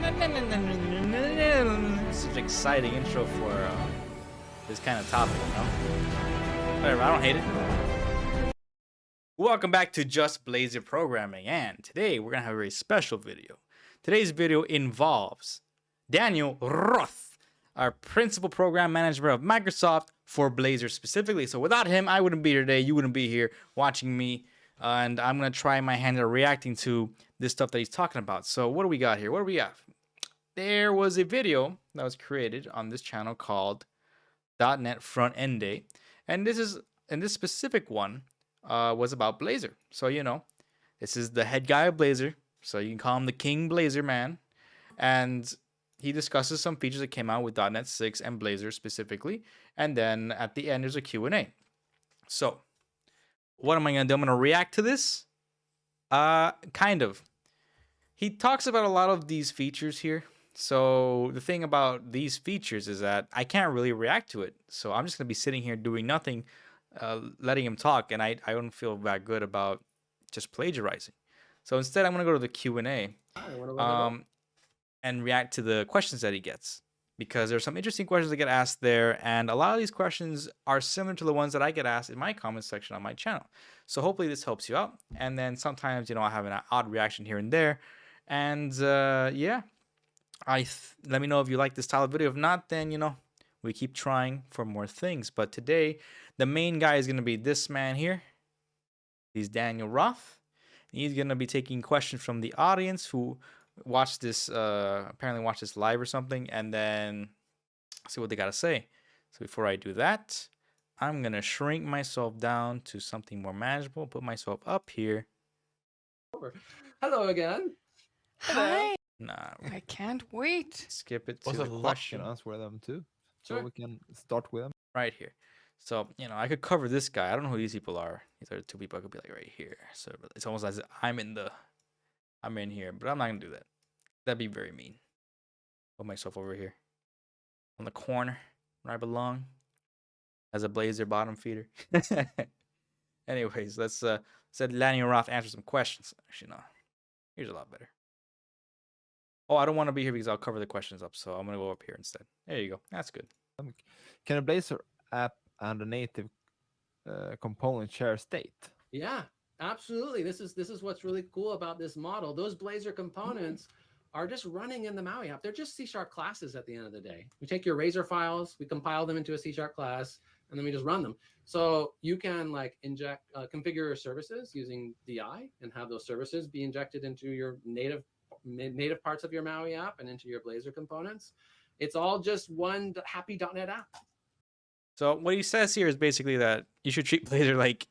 Such an exciting intro for this kind of topic, you know? Whatever, I don't hate it. Welcome back to Just Blazor Programming, and today we're gonna have a very special video. Today's video involves Daniel Roth, our principal program manager of Microsoft for Blazor specifically. So without him, I wouldn't be here today. You wouldn't be here watching me, and I'm gonna try my hand at reacting to this stuff that he's talking about. So what do we got here? What do we have? There was a video that was created on this channel called .Net Frontend Day, and this specific one was about Blazor. So you know, this is the head guy of Blazor, so you can call him the King Blazor man, and he discusses some features that came out with .NET 6 and Blazor specifically, and then at the end there's a Q&A. So what am I gonna do? I'm gonna react to this. Kind of. He talks about a lot of these features here. So the thing about these features is that I can't really react to it. So I'm just going to be sitting here doing nothing, letting him talk. And I don't feel that good about just plagiarizing. So instead, I'm going to go to the Q&A and react to the questions that he gets. Because there's some interesting questions that get asked there. And a lot of these questions are similar to the ones that I get asked in my comment section on my channel. So hopefully this helps you out. And then sometimes, you know, I have an odd reaction here and there. And yeah, let me know if you like this style of video. If not, then, you know, we keep trying for more things. But today, the main guy is going to be this man here. He's Daniel Roth. He's going to be taking questions from the audience who watched this, apparently watched this live or something, and then see what they got to say. So before I do that, I'm going to shrink myself down to something more manageable, put myself up here. Hello again. Hi. Nah, I can't wait. skip it to Also, the luck question. can answer them too, so Sure. we can start with them. Right here. So, you know, I could cover this guy. I don't know who these people are. These are the two people I could be like right here. So it's almost as if I'm in here, but I'm not gonna do that. That'd be very mean. Put myself over here on the corner where I belong as a Blazor bottom feeder. Anyways, let's let Daniel Roth answer some questions. Actually, no. Here's a lot better. Oh, I don't want to be here because I'll cover the questions up, so I'm gonna go up here instead. There you go. That's good. Can a Blazor app and a native component share state? Yeah, absolutely. This is what's really cool about this model. Those Blazor components are just running in the MAUI app. They're just C# classes at the end of the day. We take your Razor files, we compile them into a C# class, and then we just run them. So you can like inject, configure your services using DI and have those services be injected into your native parts of your MAUI app and into your Blazor components. It's all just one happy .NET app. So what he says here is basically that you should treat Blazor like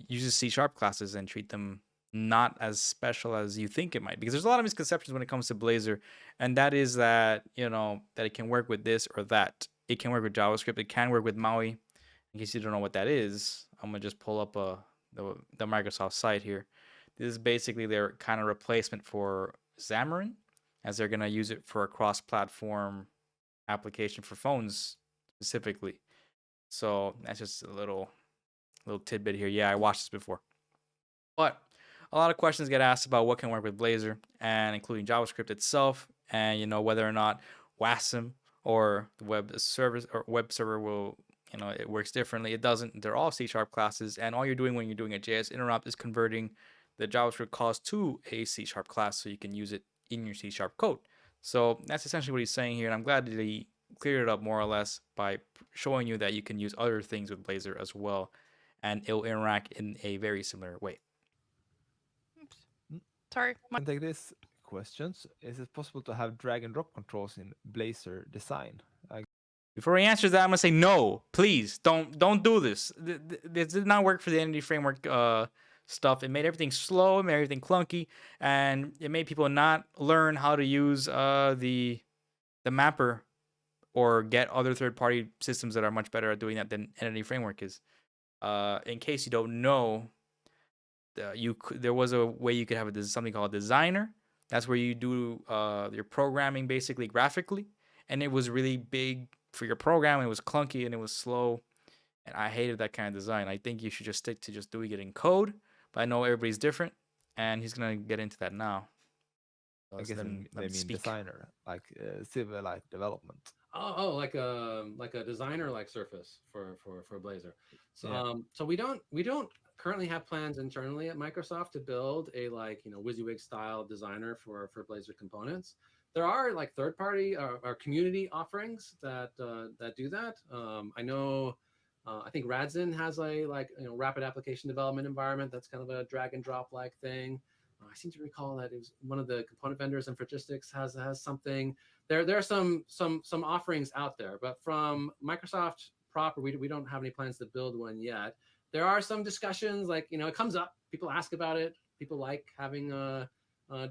uses C# classes and treat them not as special as you think it might, because there's a lot of misconceptions when it comes to Blazor, and that is that, you know, that it can work with this or that. It can work with JavaScript. It can work with MAUI. In case you don't know what that is, I'm gonna just pull up the Microsoft site here. This is basically their kind of replacement for Xamarin, as they're gonna use it for a cross-platform application for phones specifically. So that's just a little tidbit here. Yeah, I watched this before. But a lot of questions get asked about what can work with Blazor, and including JavaScript itself, and you know whether or not WASM or the web server will, you know, it works differently. It doesn't. They're all C# classes, and all you're doing when you're doing a JS interrupt is converting the JavaScript calls to a C# class so you can use it in your C# code. So that's essentially what he's saying here, and I'm glad that he cleared it up more or less by showing you that you can use other things with Blazor as well, and it'll interact in a very similar way. Oops. Sorry. I can take this questions. Is it possible to have drag and drop controls in Blazor Design? Before he answers that, I'm gonna say no, please don't do this. This did not work for the Entity Framework stuff. It made everything slow, it made everything clunky, and it made people not learn how to use the mapper or get other third-party systems that are much better at doing that than Entity Framework is. In case you don't know, there was a way you could have something called a designer. That's where you do your programming basically graphically, and it was really big for your program. It was clunky and it was slow, and I hated that kind of design. I think you should just stick to just doing it in code, but I know everybody's different, and he's gonna get into that now. I guess Then they mean designer, like Silverlight development. Oh, like a designer like surface for Blazor. So Yeah. so we don't currently have plans internally at Microsoft to build a WYSIWYG style designer for Blazor components. There are like third party or community offerings that that do that. I know. I think Radzin has a rapid application development environment that's kind of a drag and drop like thing. I seem to recall that it was one of the component vendors, and Fragistics has something. There are some offerings out there, but from Microsoft proper, we don't have any plans to build one yet. There are some discussions, like it comes up. People ask about it. People like having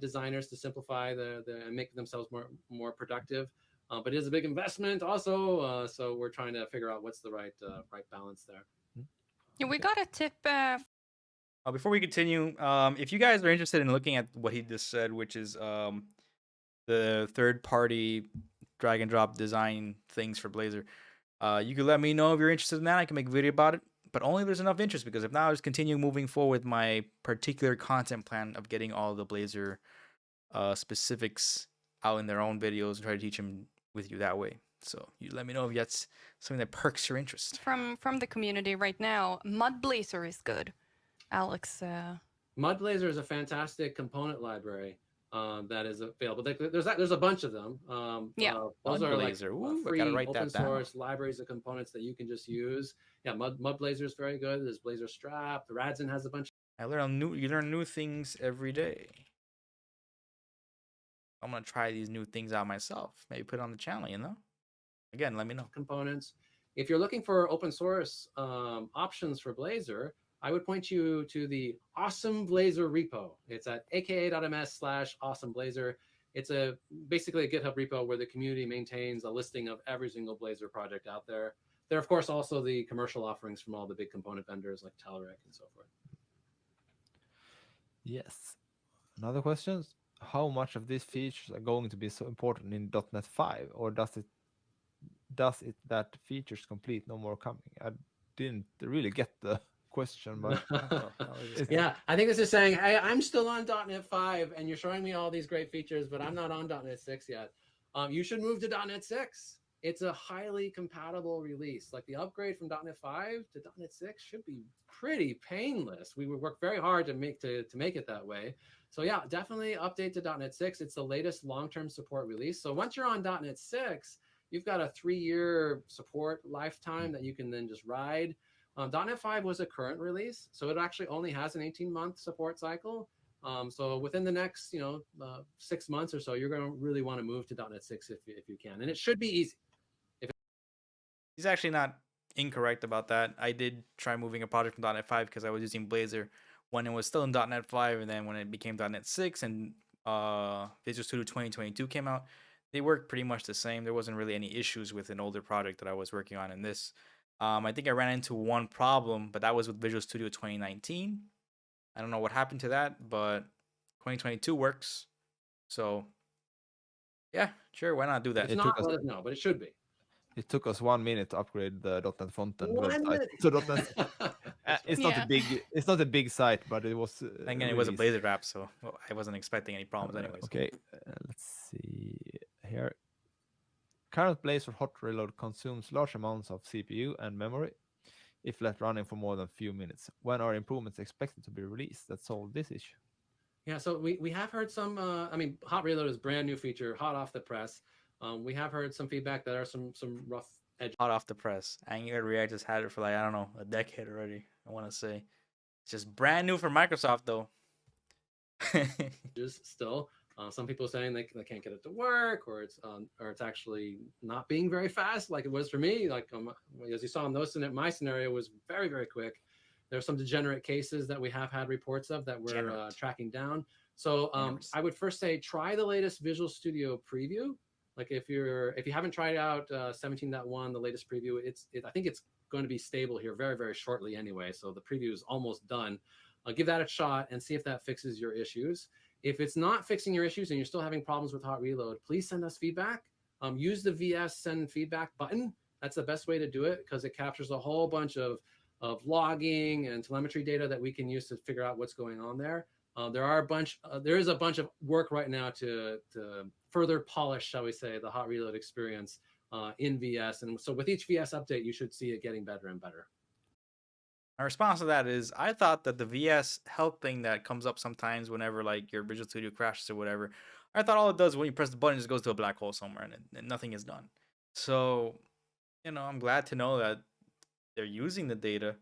designers to simplify and make themselves more productive. But it is a big investment also, so we're trying to figure out what's the right balance there. Yeah, we got a tip. Before we continue, if you guys are interested in looking at what he just said, which is the third-party drag and drop design things for Blazor, you can let me know if you're interested in that. I can make a video about it, but only if there's enough interest, because if not, I'll just continue moving forward with my particular content plan of getting all the Blazor specifics out in their own videos and try to teach them with you that way. So you let me know if that's something that perks your interest. From the community right now, MAUI-Blazor is good. Alex. MAUI-Blazor is a fantastic component library that is available. There's a bunch of them. Yeah. Those are like Ooh, free I gotta write open that down. source libraries of components that you can just use. Yeah, MAUI-Blazor is very good. There's Blazor Strap. The Radzin has a bunch. You learn new things every day. I'm gonna try these new things out myself. Maybe put it on the channel, Again, let me know. Components. If you're looking for open source options for Blazor, I would point you to the Awesome Blazor repo. It's at aka.ms/awesomeblazor. It's basically a GitHub repo where the community maintains a listing of every single Blazor project out there. There are, of course, also the commercial offerings from all the big component vendors like Telerik and so forth. Yes. Another question: how much of these features are going to be so important in .NET 5, or does it that features complete no more coming? I didn't really get the question, but yeah, I think this is saying, hey, I'm still on .NET 5 and you're showing me all these great features, but I'm not on .NET 6 yet. You should move to .NET 6. It's a highly compatible release. Like the upgrade from .NET 5 to .NET 6 should be pretty painless. We would work very hard to make it that way. So yeah, definitely update to .NET 6. It's the latest long-term support release. So once you're on .NET 6, you've got a 3-year support lifetime that you can then just ride. .NET 5 was a current release, so it actually only has an 18-month support cycle. So within the next 6 months or so, you're going to really want to move to .NET 6 if you can, and it should be easy. He's actually not incorrect about that. I did try moving a project from .NET 5 because I was using Blazor when it was still in .NET 5, and then when it became .NET 6 and Visual Studio 2022 came out, they worked pretty much the same. There wasn't really any issues with an older project that I was working on in this. I think I ran into one problem, but that was with Visual Studio 2019. I don't know what happened to that, but 2022 works. So, yeah, sure, why not do that? It's not, let us know, but it should be. It took us 1 minute to upgrade the .NET Frontend 1 website. minute. So it's not a big site, but it was. Again, it was a Blazor app, so I wasn't expecting any problems anyways. Okay, let's see here. Current Blazor hot reload consumes large amounts of CPU and memory if left running for more than a few minutes. When are improvements expected to be released that solve this issue? Yeah, so we have heard some, hot reload is a brand new feature, hot off the press. We have heard some feedback that are some rough edges. Hot off the press. Angular React has had it for like, I don't know, a decade already, I want to say. It's just brand new for Microsoft, though. Still. Some people saying they can't get it to work, or it's actually not being very fast like it was for me. Like as you saw in my scenario was very, very quick. There's some degenerate cases that we have had reports of that we're tracking down. So I would first say try the latest Visual Studio preview. Like if you haven't tried out 17.1, the latest preview, I think it's going to be stable here very, very shortly anyway. So the preview is almost done. Give that a shot and see if that fixes your issues. If it's not fixing your issues and you're still having problems with hot reload, please send us feedback. Use the VS send feedback button. That's the best way to do it because it captures a whole bunch of logging and telemetry data that we can use to figure out what's going on there. There is a bunch of work right now to further polish, shall we say, the hot reload experience in VS. And so with each VS update, you should see it getting better and better. My response to that is I thought that the VS help thing that comes up sometimes whenever like your Visual Studio crashes or whatever, I thought all it does when you press the button, it just goes to a black hole somewhere and nothing is done. So, I'm glad to know that they're using the data.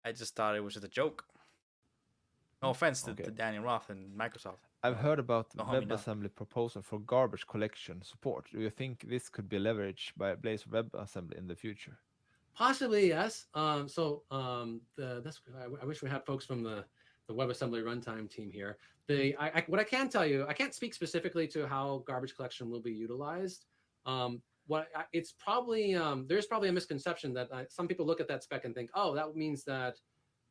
I just thought it was just a joke. No offense to Daniel Roth and Microsoft. I've heard about the homie, no. WebAssembly proposal for garbage collection support. Do you think this could be leveraged by Blazor WebAssembly in the future? Possibly, yes. I wish we had folks from the WebAssembly runtime team here. What I can tell you, I can't speak specifically to how garbage collection will be utilized. It's probably there's probably a misconception that some people look at that spec and think, oh, that means that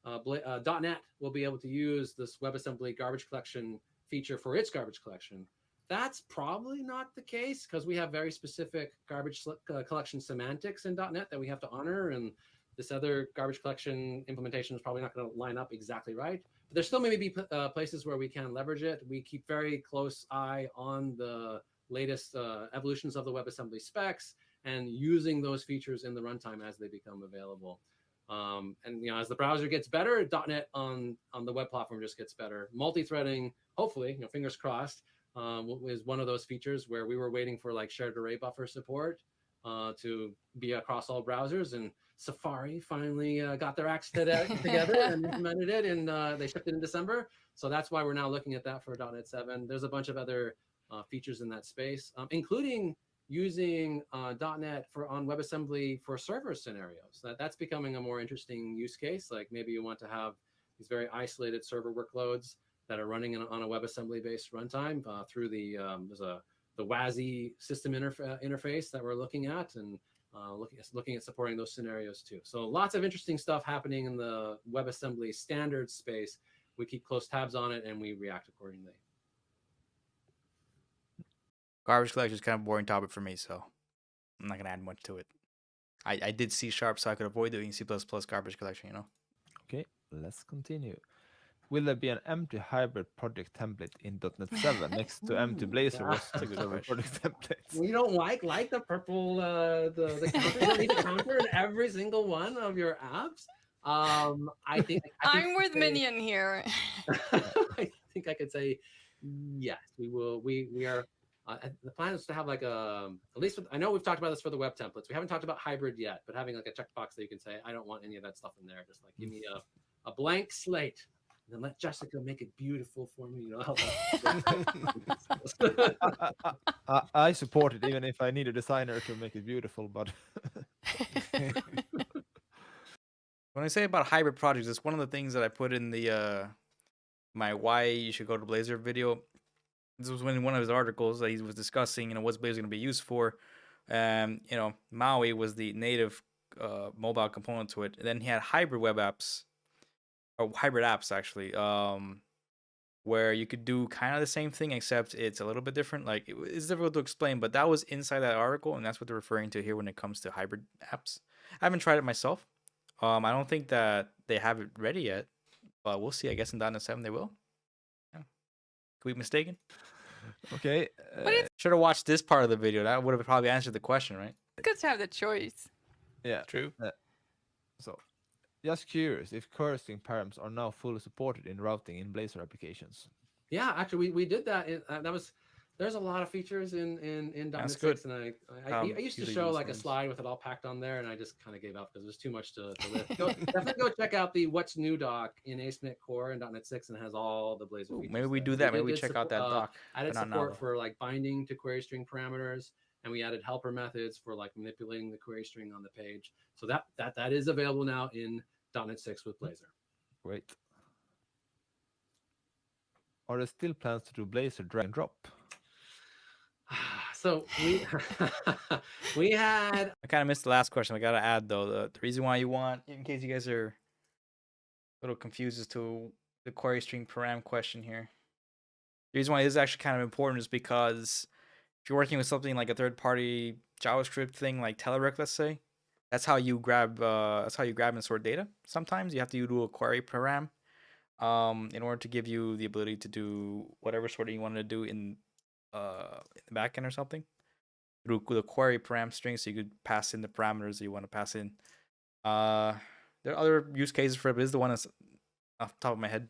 .NET will be able to use this WebAssembly garbage collection feature for its garbage collection. That's probably not the case because we have very specific garbage collection semantics in .NET that we have to honor, and this other garbage collection implementation is probably not going to line up exactly right. But there still may be places where we can leverage it. We keep very close eye on the latest evolutions of the WebAssembly specs and using those features in the runtime as they become available. And as the browser gets better, .NET on the web platform just gets better. Multi-threading, hopefully, fingers crossed, is one of those features where we were waiting for like shared array buffer support to be across all browsers, and Safari finally got their acts together and implemented it, and they shipped it in December. So that's why we're now looking at that for .NET 7. There's a bunch of other features in that space, including using .NET on WebAssembly for server scenarios. That's becoming a more interesting use case. Like maybe you want to have these very isolated server workloads that are running on a WebAssembly-based runtime through the WASI system interface that we're looking at, and looking at supporting those scenarios too. So lots of interesting stuff happening in the WebAssembly standards space. We keep close tabs on it and we react accordingly. Garbage collection is kind of a boring topic for me, so I'm not going to add much to it. I did C#, so I could avoid doing C++ garbage collection, Okay, let's continue. Will there be an empty hybrid project template in .NET 7 next to empty Blazor was the project templates? We don't like the purple the counter. You don't need a counter in every single one of your apps. I think I'm with Minion here. I think I could say yes. We will. We are. The plan is to have like at least I know we've talked about this for the web templates. We haven't talked about hybrid yet, but having like a checkbox that you can say, I don't want any of that stuff in there. Just like give me a blank slate, and then let Jessica make it beautiful for me. I support it, even if I need a designer to make it beautiful. But when I say about hybrid projects, it's one of the things that I put in the my why you should go to Blazor video. This was in one of his articles that he was discussing, what's Blazor going to be used for. MAUI was the native mobile component to it. And then he had hybrid web apps, or hybrid apps actually, where you could do kind of the same thing, except it's a little bit different. Like it's difficult to explain, but that was inside that article, and that's what they're referring to here when it comes to hybrid apps. I haven't tried it myself. I don't think that they have it ready yet, but we'll see. I guess in .NET 7 they will. Yeah. Could we be mistaken? Okay. Should have watched this part of the video. That would have probably answered the question, right? It's good to have the choice. Yeah. True. So, just curious if Querystring params are now fully supported in routing in Blazor applications. Yeah, actually, we did that. There's a lot of features in .NET 6, and I used to show like a slide with it all packed on there, and I just kind of gave up because there's too much to lift. Definitely go check out the What's New doc in ASP.NET Core and .NET 6, and it has all the Blazor features. Maybe we do that. Maybe we check out that doc. Added support for like binding to query string parameters, and we added helper methods for like manipulating the query string on the page. So that is available now in .NET 6 with Blazor. Great. Are there still plans to do Blazor drag and drop? So we had. I kind of missed the last question. I got to add though the reason why you want, in case you guys are a little confused as to the query string param question here. The reason why it is actually kind of important is because if you're working with something like a third-party JavaScript thing like Telerik, let's say, that's how you grab and sort data. Sometimes you have to do a query param. in order to give you the ability to do whatever sorting you want to do in the backend or something through the query param string, so you could pass in the parameters that you want to pass in. There are other use cases for it, but this is the one that's off the top of my head.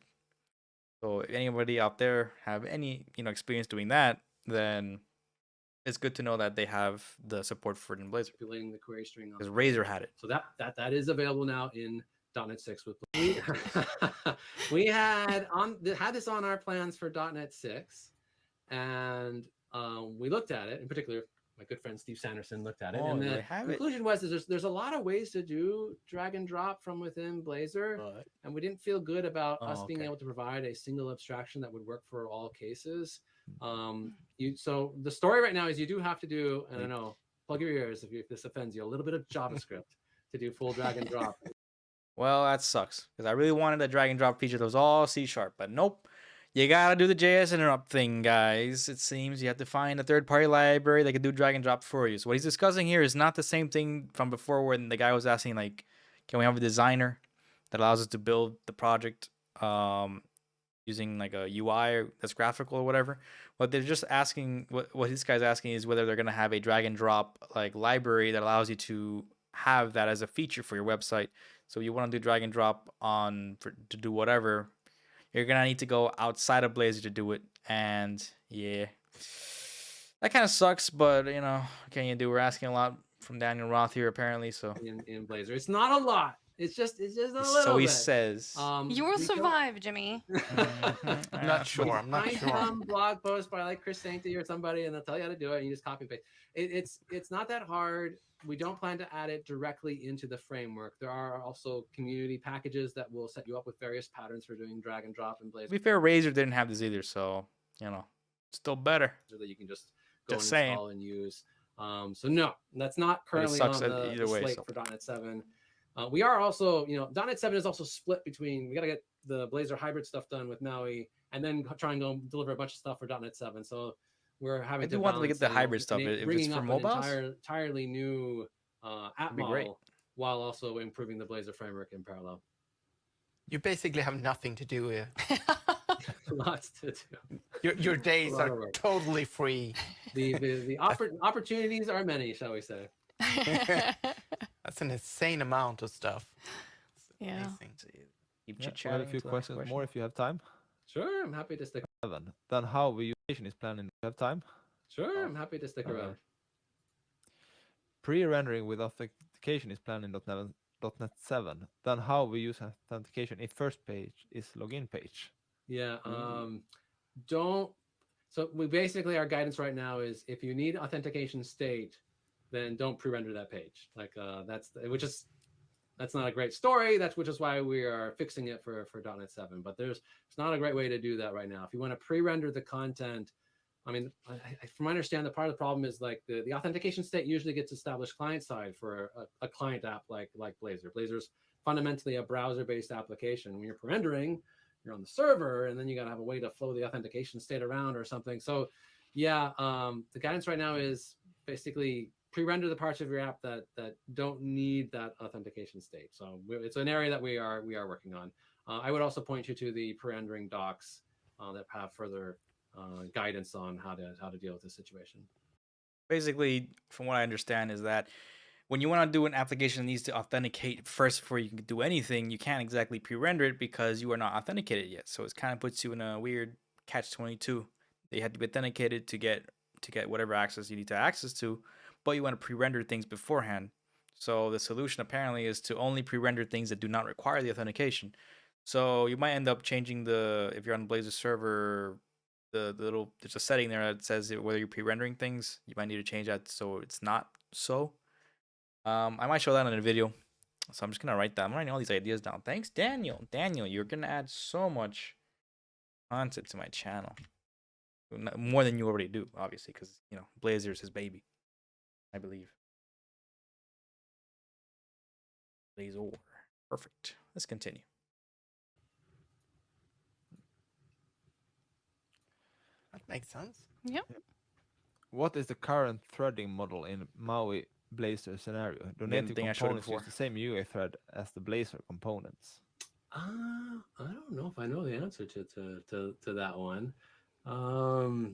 So if anybody out there have any experience doing that, then it's good to know that they have the support for it in Blazor. Manipulating the query string. Because Razor had it. So that is available now in .NET 6 with we had this on our plans for .NET 6, and we looked at it. In particular, my good friend Steve Sanderson looked at it, and the conclusion was there's a lot of ways to do drag and drop from within Blazor, and we didn't feel good about us being able to provide a single abstraction that would work for all cases. So the story right now is you do have to do, and I know, plug your ears if this offends you, a little bit of JavaScript to do full drag and drop. Well, that sucks, because I really wanted a drag and drop feature that was all C#, but nope. You gotta do the JS interrupt thing, guys. It seems you have to find a third-party library that can do drag and drop for you. So what he's discussing here is not the same thing from before when the guy was asking, like, can we have a designer that allows us to build the project using like a UI that's graphical or whatever. What they're just asking, what this guy's asking is whether they're gonna have a drag and drop like library that allows you to have that as a feature for your website. So you want to do drag and drop to do whatever, you're gonna need to go outside of Blazor to do it. And yeah, that kind of sucks, but what can you do? We're asking a lot from Daniel Roth here apparently. So in Blazor, it's not a lot. It's just a little so he bit. says. You will survive, Jimmy. I'm not sure. I'm not sure. Some blog post by like Chris Sainty or somebody, and they'll tell you how to do it, and you just copy and paste. It's not that hard. We don't plan to add it directly into the framework. There are also community packages that will set you up with various patterns for doing drag and drop in Blazor. To be fair, Razor didn't have this either, so still better. So that you can just go and install and use. So no, that's not currently on the slate for .NET 7. We are also, .NET 7 is also split between, we got to get the Blazor hybrid stuff done with MAUI, and then try and go deliver a bunch of stuff for .NET 7. So we're having to want to get the hybrid stuff. If it's for mobiles, entirely new app model, while also improving the Blazor framework in parallel. You basically have nothing to do here. Lots to do. Your days are totally free. The opportunities are many, shall we say. That's an insane amount of stuff. Yeah. Quite a few questions more if you have time. Sure, I'm happy to stick around. Then how the usation is planning. Do you have time? Sure, I'm happy to stick around. Pre-rendering with authentication is planned in .NET 7. Then how we use authentication if first page is login page. Yeah. So we basically, our guidance right now is if you need authentication state, then don't pre-render that page. Like that's not a great story. Which is why we are fixing it for .NET 7. But it's not a great way to do that right now. If you want to pre-render the content, I mean, from my understanding, the part of the problem is like the authentication state usually gets established client side for a client app like Blazor. Blazor's fundamentally a browser-based application. When you're pre-rendering, you're on the server, and then you got to have a way to flow the authentication state around or something. So yeah, the guidance right now is basically pre-render the parts of your app that don't need that authentication state. So it's an area that we are working on. I would also point you to the pre-rendering docs that have further guidance on how to deal with this situation. Basically, from what I understand, is that when you want to do an application that needs to authenticate first before you can do anything, you can't exactly pre-render it because you are not authenticated yet. So it kind of puts you in a weird catch-22. You have to be authenticated to get whatever access you need to access to, but you want to pre-render things beforehand. So the solution apparently is to only pre-render things that do not require the authentication. So you might end up changing if you're on the Blazor server, there's a setting there that says whether you're pre-rendering things. You might need to change that so it's not so. I might show that in a video, so I'm just gonna write that. I'm writing all these ideas down. Thanks, Daniel. Daniel, you're gonna add so much content to my channel, more than you already do, obviously, because Blazor is his baby, I believe. Blazor, perfect. Let's continue. That makes sense. Yep. What is the current threading model in MAUI-Blazor scenario? Do native components use the same UI thread as the Blazor components? I don't know if I know the answer to that one.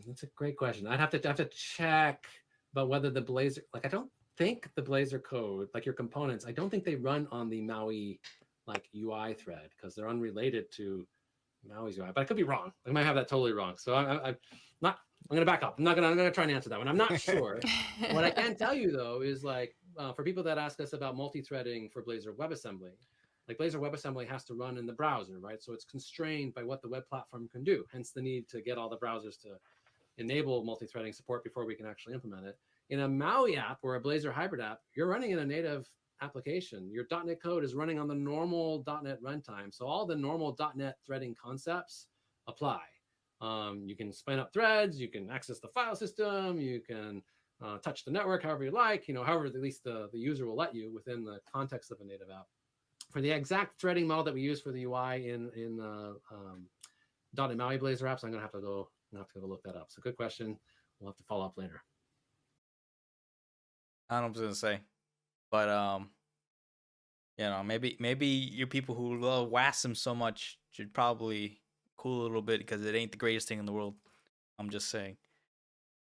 That's a great question. I'd have to check about whether the Blazor, like I don't think the Blazor code, like your components, I don't think they run on the MAUI like UI thread because they're unrelated to MAUI's UI. But I could be wrong. I might have that totally wrong. So I'm not. I'm gonna back up. I'm gonna try and answer that one. I'm not sure. What I can tell you though is like for people that ask us about multi-threading for Blazor WebAssembly, like Blazor WebAssembly has to run in the browser, right? So it's constrained by what the web platform can do. Hence the need to get all the browsers to enable multi-threading support before we can actually implement it. In a MAUI app or a Blazor hybrid app, you're running in a native application. Your .NET code is running on the normal .NET runtime. So all the normal .NET threading concepts apply. You can spin up threads, you can access the file system, you can touch the network however you like, however at least the user will let you within the context of a native app. For the exact threading model that we use for the UI in .NET MAUI-Blazor apps, I'm gonna have to go look that up. So good question. We'll have to follow up later. I don't know what I was gonna say, but maybe you people who love WASM so much should probably cool a little bit because it ain't the greatest thing in the world. I'm just saying,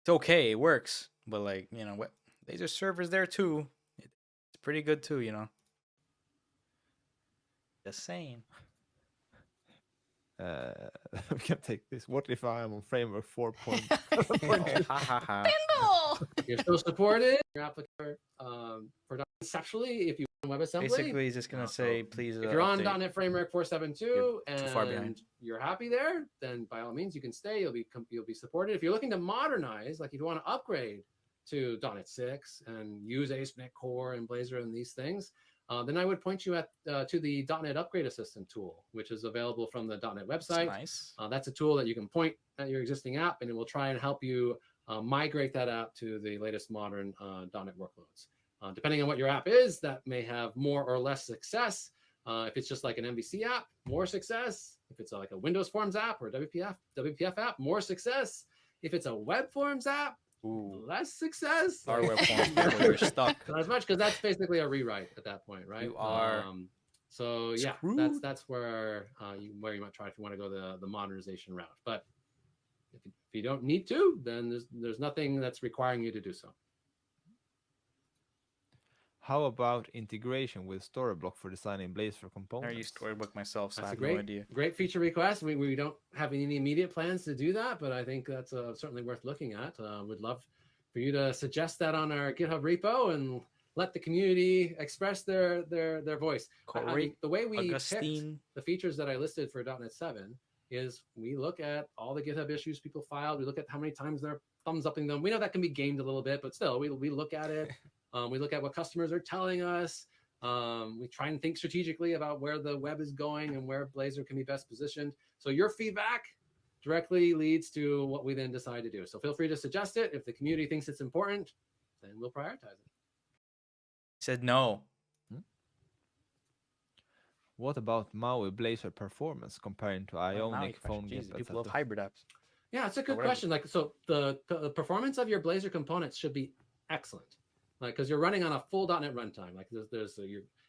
it's okay, it works, but like Blazor servers there too. It's pretty good too, Just saying. We can take this. What if I am on framework 4.0? Pinball! You're still supported. Your application for conceptually, if you want WebAssembly. Basically, he's just gonna say, please. If you're on update. .NET Framework 4.7.2 You're too far behind. and you're happy there, then by all means you can stay. You'll be supported. If you're looking to modernize, like if you want to upgrade to .NET 6 and use ASP.NET Core and Blazor and these things, then I would point you to the .NET Upgrade Assistant tool, which is available from the .NET website. That's nice. That's a tool that you can point at your existing app, and it will try and help you migrate that app to the latest modern .NET workloads. Depending on what your app is, that may have more or less success. If it's just like an MVC app, more success. If it's like a Windows Forms app or WPF app, more success. If it's a Web Forms app, less success. Our web forms, you're stuck. Not as much because that's basically a rewrite at that point, right? You are so yeah, screwed. that's where you might try if you want to go the modernization route. But if you don't need to, then there's nothing that's requiring you to do so. How about integration with StoryBook for designing Blazor components? I use StoryBook myself, so That's I have a great, no idea. great feature request. We don't have any immediate plans to do that, but I think that's certainly worth looking at. Would love for you to suggest that on our GitHub repo and let the community express their voice. The way we picked the features that I listed for .NET 7 is we look at all the GitHub issues people filed. We look at how many times they're thumbs upping them. We know that can be gamed a little bit, but still, we look at it. We look at what customers are telling us. We try and think strategically about where the web is going and where Blazor can be best positioned. So your feedback directly leads to what we then decide to do. So feel free to suggest it. If the community thinks it's important, then we'll prioritize it. He said no. What about MAUI-Blazor performance comparing to Ionic phone games? People love hybrid apps. Yeah, it's a good question. Like, so the performance of your Blazor components should be excellent. Like, because you're running on a full .NET runtime. Like,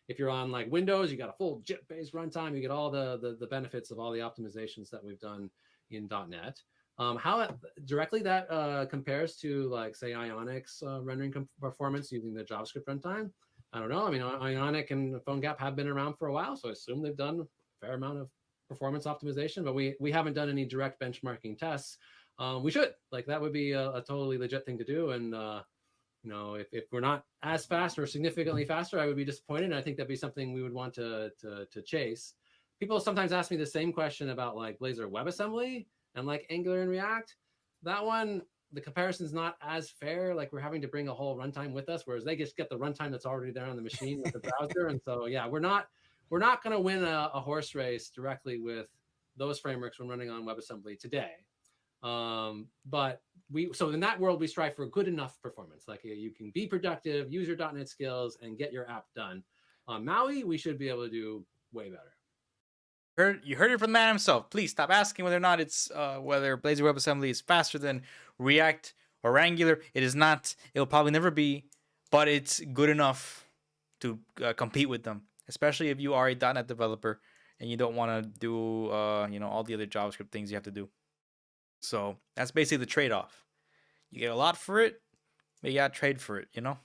if you're on like Windows, you got a full JIT-based runtime. You get all the benefits of all the optimizations that we've done in .NET. How directly that compares to like say Ionic's rendering performance using the JavaScript runtime, I don't know. I mean, Ionic and PhoneGap have been around for a while, so I assume they've done a fair amount of performance optimization. But we haven't done any direct benchmarking tests. We should. Like, that would be a totally legit thing to do. And if we're not as fast or significantly faster, I would be disappointed. And I think that'd be something we would want to chase. People sometimes ask me the same question about like Blazor WebAssembly and like Angular and React. That one, the comparison's not as fair. Like, we're having to bring a whole runtime with us, whereas they just get the runtime that's already there on the machine with the browser. And so, yeah, we're not going to win a horse race directly with those frameworks when running on WebAssembly today. But so in that world, we strive for good enough performance. Like, you can be productive, use your .NET skills, and get your app done. On MAUI, we should be able to do way better. You heard it from the man himself. Please stop asking whether or not it's whether Blazor WebAssembly is faster than React or Angular. It is not. It'll probably never be, but it's good enough to compete with them. Especially if you are a .NET developer, and you don't want to do all the other JavaScript things you have to do. So that's basically the trade-off. You get a lot for it, but you gotta trade for it. So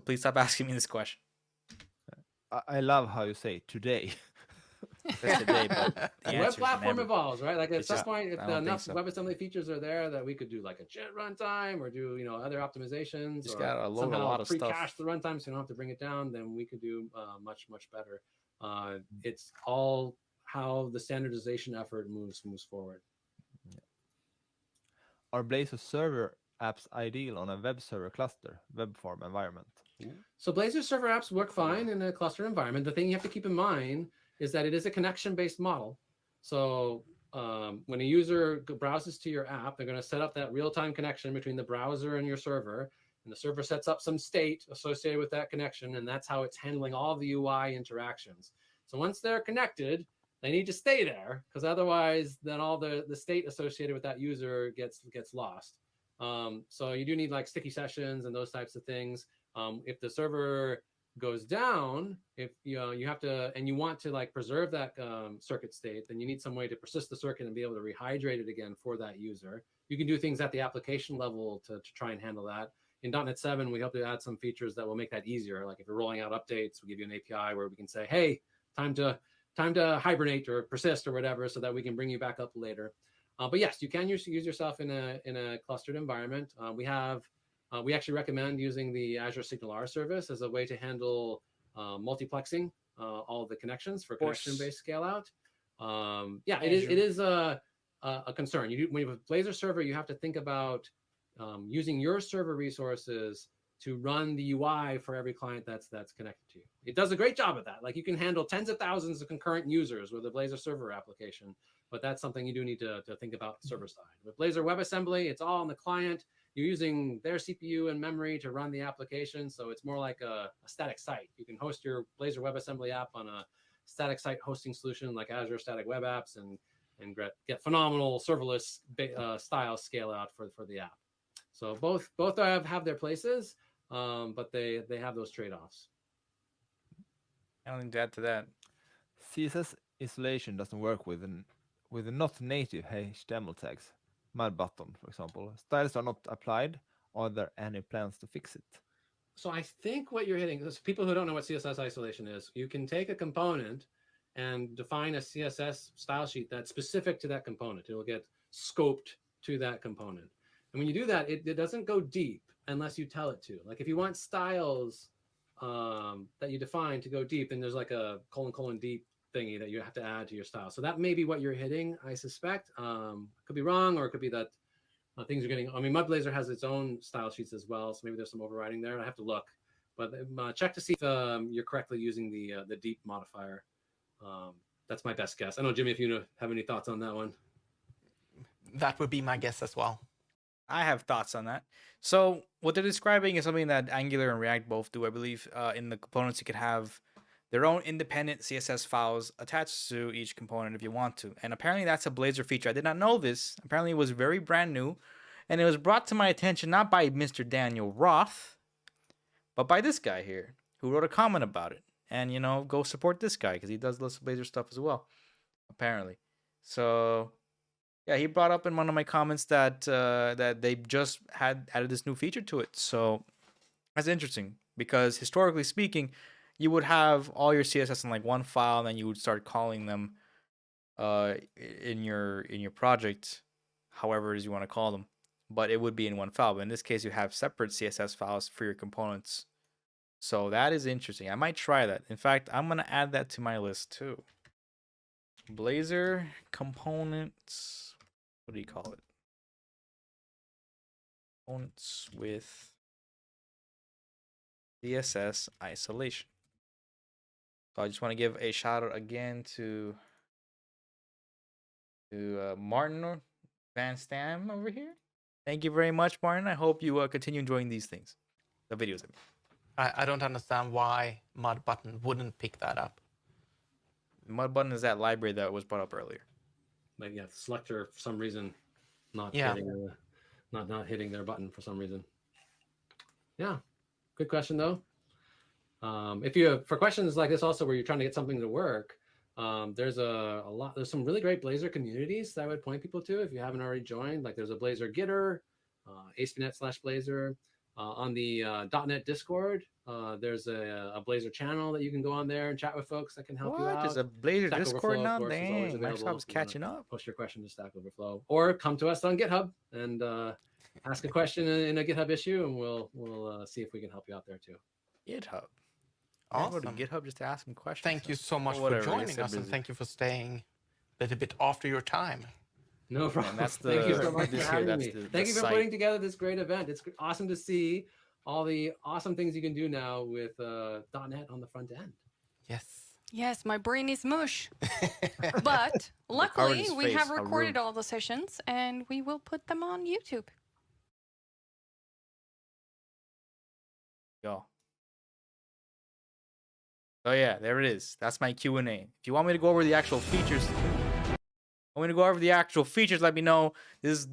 please stop asking me this question. I love how you say today. That's today, but the The web answer's platform never. evolves, right? Like at It's some just- point, if I don't think enough so. WebAssembly features are there that we could do like a JIT runtime or do other optimizations, Just or gotta load a somehow lot of stuff. pre-cache the runtime so you don't have to bring it down, then we could do much better. It's all how the standardization effort moves forward. Are Blazor server apps ideal on a web server cluster, web form environment? So Blazor server apps work fine in a cluster environment. The thing you have to keep in mind is that it is a connection-based model. So when a user browses to your app, they're going to set up that real-time connection between the browser and your server, and the server sets up some state associated with that connection, and that's how it's handling all the UI interactions. So once they're connected, they need to stay there, because otherwise then all the state associated with that user gets lost. So you do need like sticky sessions and those types of things. If the server goes down, if you have to, and you want to like preserve that circuit state, then you need some way to persist the circuit and be able to rehydrate it again for that user. You can do things at the application level to try and handle that. In .NET 7, we hope to add some features that will make that easier. Like if you're rolling out updates, we give you an API where we can say, hey, time to hibernate or persist or whatever, so that we can bring you back up later. But yes, you can use yourself in a clustered environment. We actually recommend using the Azure SignalR service as a way to handle multiplexing all of the connections for connection-based scale out. Yeah, it is a concern. When you have a Blazor server, you have to think about using your server resources to run the UI for every client that's connected to you. It does a great job at that. Like you can handle tens of thousands of concurrent users with a Blazor server application, but that's something you do need to think about server side. With Blazor WebAssembly, it's all on the client. You're using their CPU and memory to run the application, so it's more like a static site. You can host your Blazor WebAssembly app on a static site hosting solution like Azure Static Web Apps and get phenomenal serverless style scale out for the app. So both have their places, but they have those trade-offs. I don't think to add to that. CSS isolation doesn't work with the not native HTML tags. Mud button, for example. Styles are not applied. Are there any plans to fix it? So I think what you're hitting is people who don't know what CSS isolation is. You can take a component and define a CSS style sheet that's specific to that component. It will get scoped to that component. And when you do that, it doesn't go deep unless you tell it to. Like if you want styles that you define to go deep, then there's like a : deep thingy that you have to add to your style. So that may be what you're hitting, I suspect. Could be wrong, or it could be that things are getting, MAUI-Blazor has its own style sheets as well, so maybe there's some overriding there. I have to look, but check to see if you're correctly using the deep modifier. That's my best guess. I don't know, Jimmy, if you have any thoughts on that one. That would be my guess as well. I have thoughts on that. So what they're describing is something that Angular and React both do, I believe. In the components, you could have their own independent CSS files attached to each component if you want to. And apparently that's a Blazor feature. I did not know this. Apparently it was very brand new. And it was brought to my attention not by Mr. Daniel Roth, but by this guy here, who wrote a comment about it. And, go support this guy, because he does lots of Blazor stuff as well, apparently. So, yeah, he brought up in one of my comments that that they just had added this new feature to it. So that's interesting, because historically speaking, you would have all your CSS in like one file, and then you would start calling them in your project, however it is you want to call them. But it would be in one file. But in this case, you have separate CSS files for your components. So that is interesting. I might try that. In fact, I'm going to add that to my list too. Blazor components. What do you call it? Components with CSS isolation. So I just want to give a shout out again to Martin Van Stam over here. Thank you very much, Martin. I hope you continue enjoying these things, the videos. I don't understand why Mud Button wouldn't pick that up. Mud Button is that library that was brought up earlier. But yeah, selector for some reason not hitting their button for some reason. Yeah, good question though. If you for questions like this also where you're trying to get something to work, There's there's some really great Blazor communities that I would point people to if you haven't already joined. Like there's a Blazor Gitter, ASP.NET/Blazor. On the .NET Discord, there's a Blazor channel that you can go on there and chat with folks that can help you out. There's a Blazor Stack Discord Overflow, now? of course, is always Dang, available Microsoft's if you wanna catching up. Post your question to Stack Overflow, or come to us on GitHub and ask a question in a GitHub issue, and we'll see if we can help you out there too. GitHub. I Awesome. go to GitHub just to ask them questions. Thank you so much for whatever, I guess joining they're us, and busy. thank you for staying a little bit after your time. No problem. that's Thank you the- so much for this here, having that's me. the Thank you for site. putting together this great event. It's awesome to see all the awesome things you can do now with .NET on the front end. Yes. Yes, my brain is mush. But luckily, his we face, have how recorded rude. all the sessions and we will put them on YouTube. Go. Oh yeah, there it is. That's my Q&A. If you want me to go over the actual features, let me know. This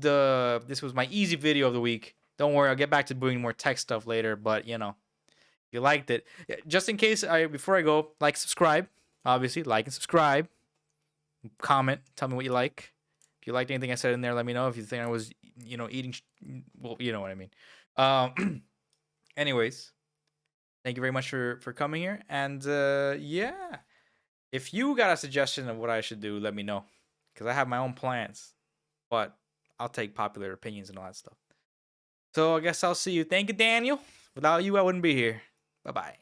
was my easy video of the week. Don't worry, I'll get back to doing more tech stuff later, but you know, if you liked it, just in case before I go, like, subscribe, obviously, like and subscribe. Comment, tell me what you like. If you liked anything I said in there, let me know. If you think I was, eating, well, you know what I mean. Anyways, thank you very much for coming here. And yeah, if you got a suggestion of what I should do, let me know, because I have my own plans. But I'll take popular opinions and all that stuff. So I guess I'll see you. Thank you, Daniel. Without you, I wouldn't be here. Bye-bye.